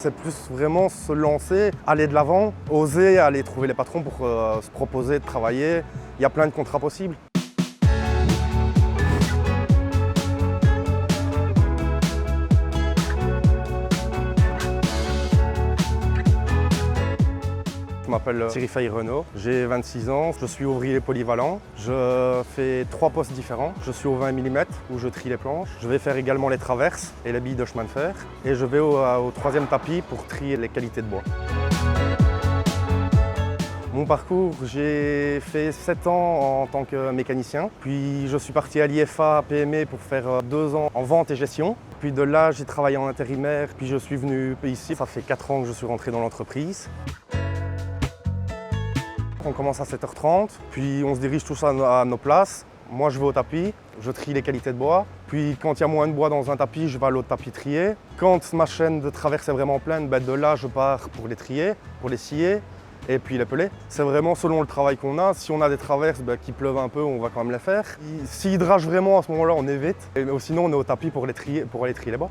C'est plus vraiment se lancer, aller de l'avant, oser aller trouver les patrons pour se proposer de travailler. Il y a plein de contrats possibles. Je m'appelle Thierry Fay-Renaud, j'ai 26 ans, je suis ouvrier polyvalent. Je fais 3 postes différents. Je suis au 20 mm où je trie les planches. Je vais faire également les traverses et les billes de chemin de fer. Et je vais au 3e tapis pour trier les qualités de bois. Mon parcours, j'ai fait 7 ans en tant que mécanicien. Puis je suis parti à l'IFA PME pour faire 2 ans en vente et gestion. Puis de là, j'ai travaillé en intérimaire. Puis je suis venu ici. Ça fait 4 ans que je suis rentré dans l'entreprise. On commence à 7h30, puis on se dirige tous à nos places. Moi, je vais au tapis, je trie les qualités de bois. Puis quand il y a moins de bois dans un tapis, je vais à l'autre tapis trier. Quand ma chaîne de traverse est vraiment pleine, de là, je pars pour les trier, pour les scier et puis les peler. C'est vraiment selon le travail qu'on a. Si on a des traverses qui pleuvent un peu, on va quand même les faire. S'il drage vraiment, à ce moment-là, on évite. Et sinon, on est au tapis pour aller trier les bois.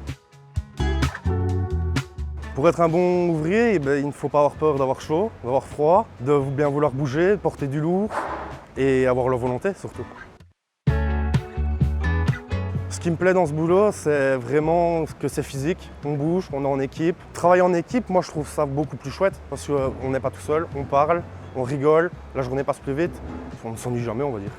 Pour être un bon ouvrier, il ne faut pas avoir peur d'avoir chaud, d'avoir froid, de bien vouloir bouger, de porter du lourd et avoir la volonté surtout. Ce qui me plaît dans ce boulot, c'est vraiment que c'est physique, on bouge, on est en équipe. Travailler en équipe, moi je trouve ça beaucoup plus chouette parce qu'on n'est pas tout seul, on parle, on rigole, la journée passe plus vite, on ne s'ennuie jamais on va dire.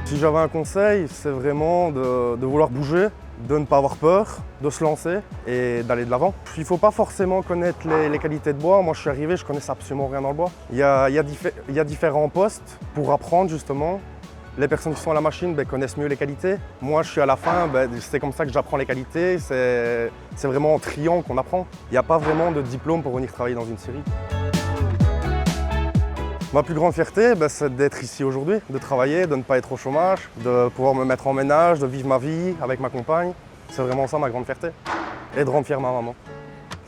Si j'avais un conseil, c'est vraiment de vouloir bouger, de ne pas avoir peur, de se lancer et d'aller de l'avant. Il ne faut pas forcément connaître les qualités de bois. Moi, je suis arrivé, je ne connaissais absolument rien dans le bois. Il y a différents postes pour apprendre justement. Les personnes qui sont à la machine connaissent mieux les qualités. Moi, je suis à la fin, c'est comme ça que j'apprends les qualités. C'est vraiment en triant qu'on apprend. Il n'y a pas vraiment de diplôme pour venir travailler dans une scierie. Ma plus grande fierté, c'est d'être ici aujourd'hui, de travailler, de ne pas être au chômage, de pouvoir me mettre en ménage, de vivre ma vie avec ma compagne. C'est vraiment ça ma grande fierté. Et de rendre fier ma maman,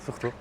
surtout.